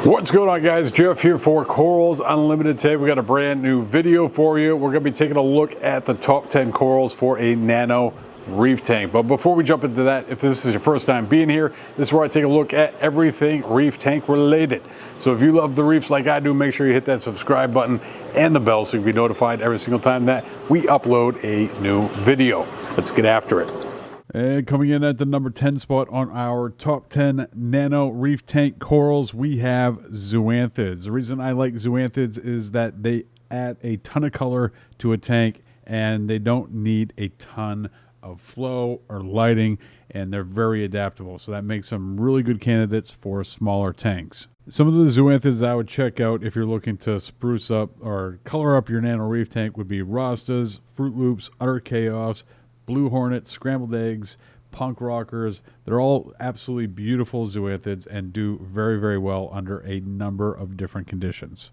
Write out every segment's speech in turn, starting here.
What's going on, guys? Jeff here for Corals Unlimited. Today we got a brand new video for you. We're going to be taking a look at the top 10 corals for a nano reef tank. But before we jump into that, if this is your first time being here, this is where I take a look at everything reef tank related. So if you love the reefs like I do, make sure you hit that subscribe button and the bell so you can be notified every single time that we upload a new video. Let's get after it. And coming in at the number 10 spot on our top 10 nano reef tank corals, we have Zoanthids. The reason I like Zoanthids is that they add a ton of color to a tank and they don't need a ton of flow or lighting, and they're very adaptable. So that makes them really good candidates for smaller tanks. Some of the Zoanthids I would check out if you're looking to spruce up or color up your nano reef tank would be Rastas, Fruit Loops, Utter Chaos, Blue Hornets, Scrambled Eggs, Punk Rockers. They're all absolutely beautiful Zoanthids and do very, very well under a number of different conditions.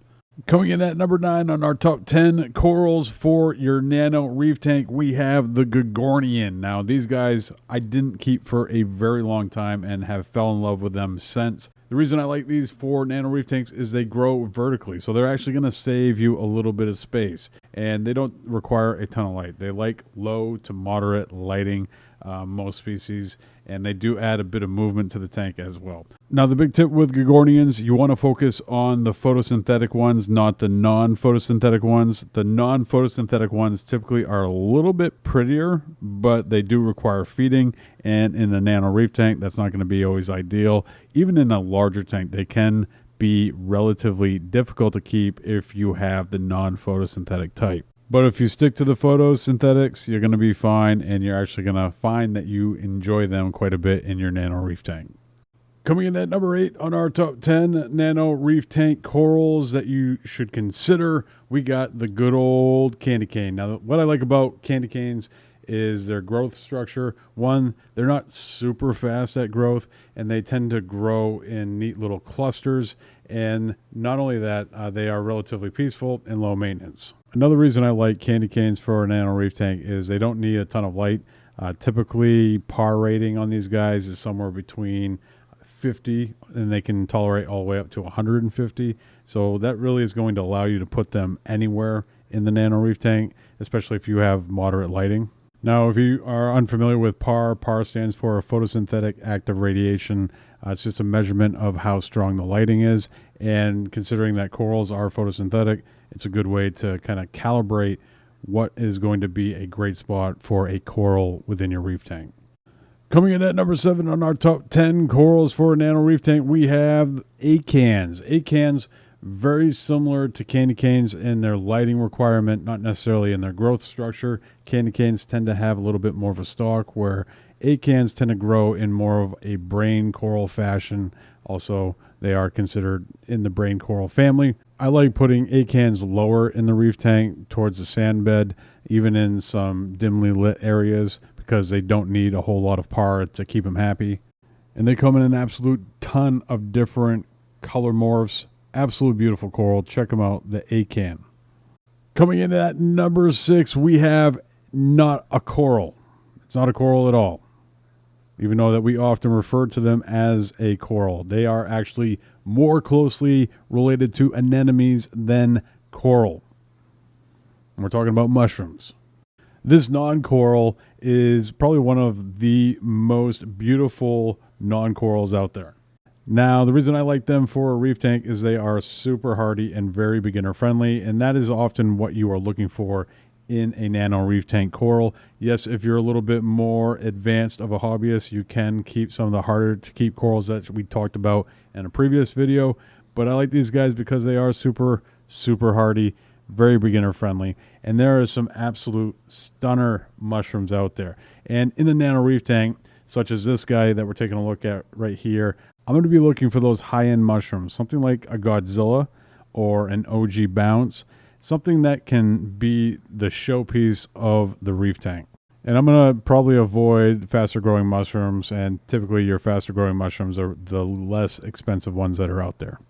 Coming in at number 9 on our top 10 corals for your nano reef tank, we have the Gorgonian. Now, these guys I didn't keep for a very long time and have fell in love with them since. The reason I like these for nano reef tanks is they grow vertically, so they're actually going to save you a little bit of space, and they don't require a ton of light. They like low to moderate lighting, most species, and they do add a bit of movement to the tank as well. Now, the big tip with Gorgonians, you want to focus on the photosynthetic ones, not the non-photosynthetic ones. The non-photosynthetic ones typically are a little bit prettier, but they do require feeding, and in a nano reef tank, that's not going to be always ideal. Even in a larger tank, they can be relatively difficult to keep if you have the non-photosynthetic type. But if you stick to the photosynthetics, you're going to be fine, and you're actually going to find that you enjoy them quite a bit in your nano reef tank. Coming in at number 8 on our top 10 nano reef tank corals that you should consider, we got the good old candy cane. Now, what I like about candy canes is their growth structure. One, they're not super fast at growth, and they tend to grow in neat little clusters. And not only that, they are relatively peaceful and low maintenance. Another reason I like candy canes for a nano reef tank is they don't need a ton of light. Typically, par rating on these guys is somewhere between 50, and they can tolerate all the way up to 150. So that really is going to allow you to put them anywhere in the nano reef tank, especially if you have moderate lighting. Now, if you are unfamiliar with PAR, PAR stands for photosynthetic active radiation. It's just a measurement of how strong the lighting is. And considering that corals are photosynthetic, it's a good way to kind of calibrate what is going to be a great spot for a coral within your reef tank. Coming in at number 7 on our top 10 corals for a nano reef tank, we have Acans. Acans, very similar to candy canes in their lighting requirement, not necessarily in their growth structure. Candy canes tend to have a little bit more of a stalk, where Acans tend to grow in more of a brain coral fashion. Also, they are considered in the brain coral family. I like putting Acans lower in the reef tank towards the sand bed, even in some dimly lit areas, because they don't need a whole lot of par to keep them happy. And they come in an absolute ton of different color morphs. Absolute beautiful coral. Check them out, the Acan. Coming in at number 6, we have not a coral. It's not a coral at all, even though that we often refer to them as a coral. They are actually more closely related to anemones than coral. And we're talking about mushrooms. This non-coral is probably one of the most beautiful non-corals out there. Now, the reason I like them for a reef tank is they are super hardy and very beginner friendly, and that is often what you are looking for in a nano reef tank coral. Yes, if you're a little bit more advanced of a hobbyist, you can keep some of the harder to keep corals that we talked about in a previous video, but I like these guys because they are super hardy, very beginner friendly, and there are some absolute stunner mushrooms out there. And in a nano reef tank, such as this guy that we're taking a look at right here, I'm going to be looking for those high-end mushrooms, something like a Godzilla or an OG Bounce, something that can be the showpiece of the reef tank. And I'm going to probably avoid faster growing mushrooms, and typically your faster growing mushrooms are the less expensive ones that are out there.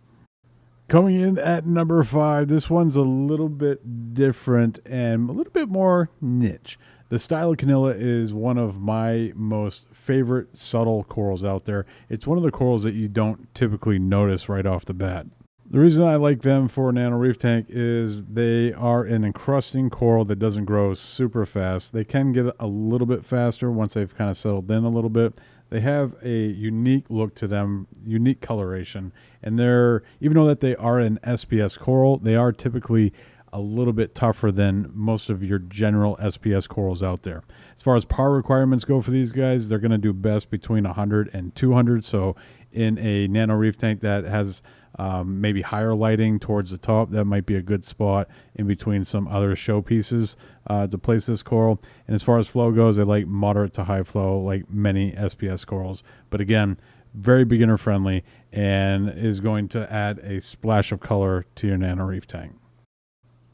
Coming in at number 5, this one's a little bit different and a little bit more niche. The Stylocoeniella is one of my most favorite subtle corals out there. It's one of the corals that you don't typically notice right off the bat. The reason I like them for a nano reef tank is they are an encrusting coral that doesn't grow super fast. They can get a little bit faster once they've kind of settled in a little bit. They have a unique look to them, unique coloration, and they're, even though that they are an SPS coral, they are typically a little bit tougher than most of your general SPS corals out there. As far as par requirements go for these guys, they're going to do best between 100 and 200. So in a nano reef tank that has maybe higher lighting towards the top, that might be a good spot in between some other showpieces to place this coral. And as far as flow goes, they like moderate to high flow like many SPS corals. But again, very beginner friendly and is going to add a splash of color to your nano reef tank.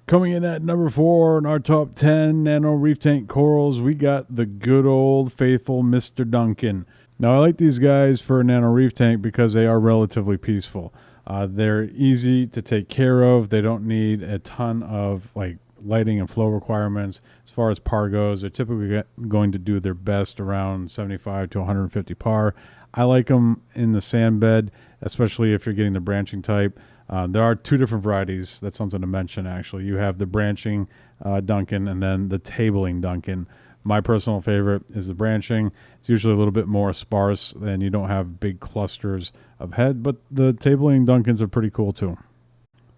Coming in at number 4 in our top 10 nano reef tank corals, we got the good old faithful Mr. Duncan. Now, I like these guys for a nano reef tank because they are relatively peaceful. They're easy to take care of. They don't need a ton of like lighting and flow requirements. As far as par goes, they're typically going to do their best around 75 to 150 par. I like them in the sand bed, especially if you're getting the branching type. There are 2 different varieties. That's something to mention, actually. You have the branching Duncan and then the tabling Duncan. My personal favorite is the branching. It's usually a little bit more sparse and you don't have big clusters of head, but the tabling Duncans are pretty cool too.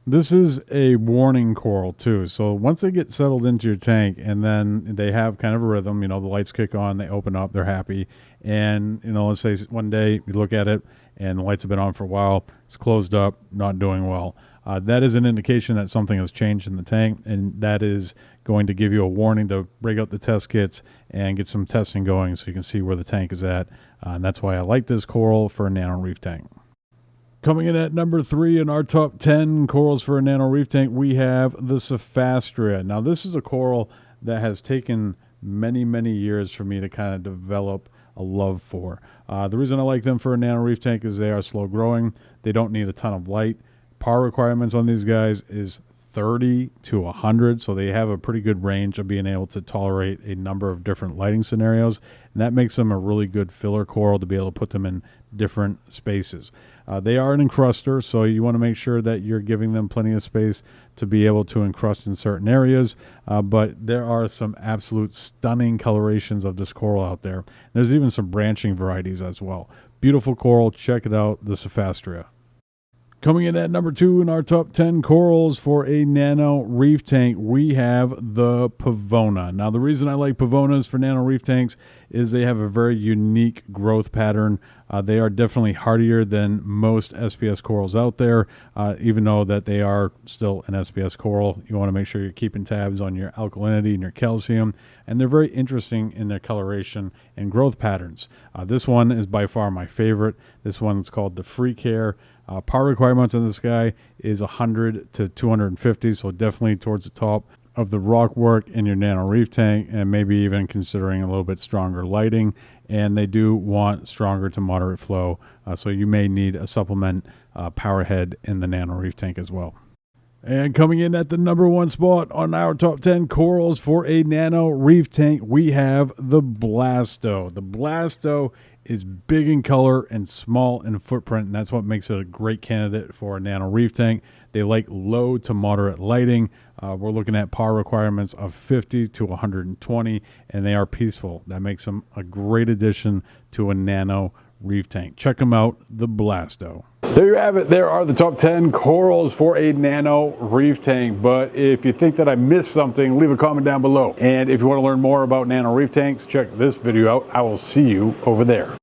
This is a warning coral too. So once they get settled into your tank and then they have kind of a rhythm, the lights kick on, they open up, they're happy. And, let's say one day you look at it and the lights have been on for a while, it's closed up, not doing well. That is an indication that something has changed in the tank, and that is going to give you a warning to break out the test kits and get some testing going so you can see where the tank is at. And that's why I like this coral for a nano reef tank. Coming in at number 3 in our top 10 corals for a nano reef tank, we have the Cyphastrea. Now, this is a coral that has taken many, many years for me to kind of develop a love for. The reason I like them for a nano reef tank is they are slow growing. They don't need a ton of light. Par requirements on these guys is 30 to 100, so they have a pretty good range of being able to tolerate a number of different lighting scenarios, and that makes them a really good filler coral to be able to put them in different spaces. They are an encruster, so you want to make sure that you're giving them plenty of space to be able to encrust in certain areas, but there are some absolute stunning colorations of this coral out there. There's even some branching varieties as well. Beautiful coral. Check it out, the Cyphastrea. Coming in at number 2 in our top 10 corals for a nano reef tank, we have the Pavona. Now, the reason I like Pavonas for nano reef tanks is they have a very unique growth pattern. They are definitely hardier than most SPS corals out there, even though that they are still an SPS coral. You want to make sure you're keeping tabs on your alkalinity and your calcium, and they're very interesting in their coloration and growth patterns. This one is by far my favorite. This one is called the Free Care. Par requirements on this guy is 100 to 250, so definitely towards the top of the rock work in your nano reef tank, and maybe even considering a little bit stronger lighting. And they do want stronger to moderate flow, so you may need a supplement power head in the nano reef tank as well. And coming in at the number 1 spot on our top 10 corals for a nano reef tank, we have the Blasto. The Blasto is big in color and small in footprint, and that's what makes it a great candidate for a nano reef tank. They like low to moderate lighting. We're looking at par requirements of 50 to 120, and they are peaceful. That makes them a great addition to a nano reef tank. Check them out, the Blasto. There you have it. There are the top 10 corals for a nano reef tank. But if you think that I missed something, leave a comment down below. And if you want to learn more about nano reef tanks, check this video out. I will see you over there.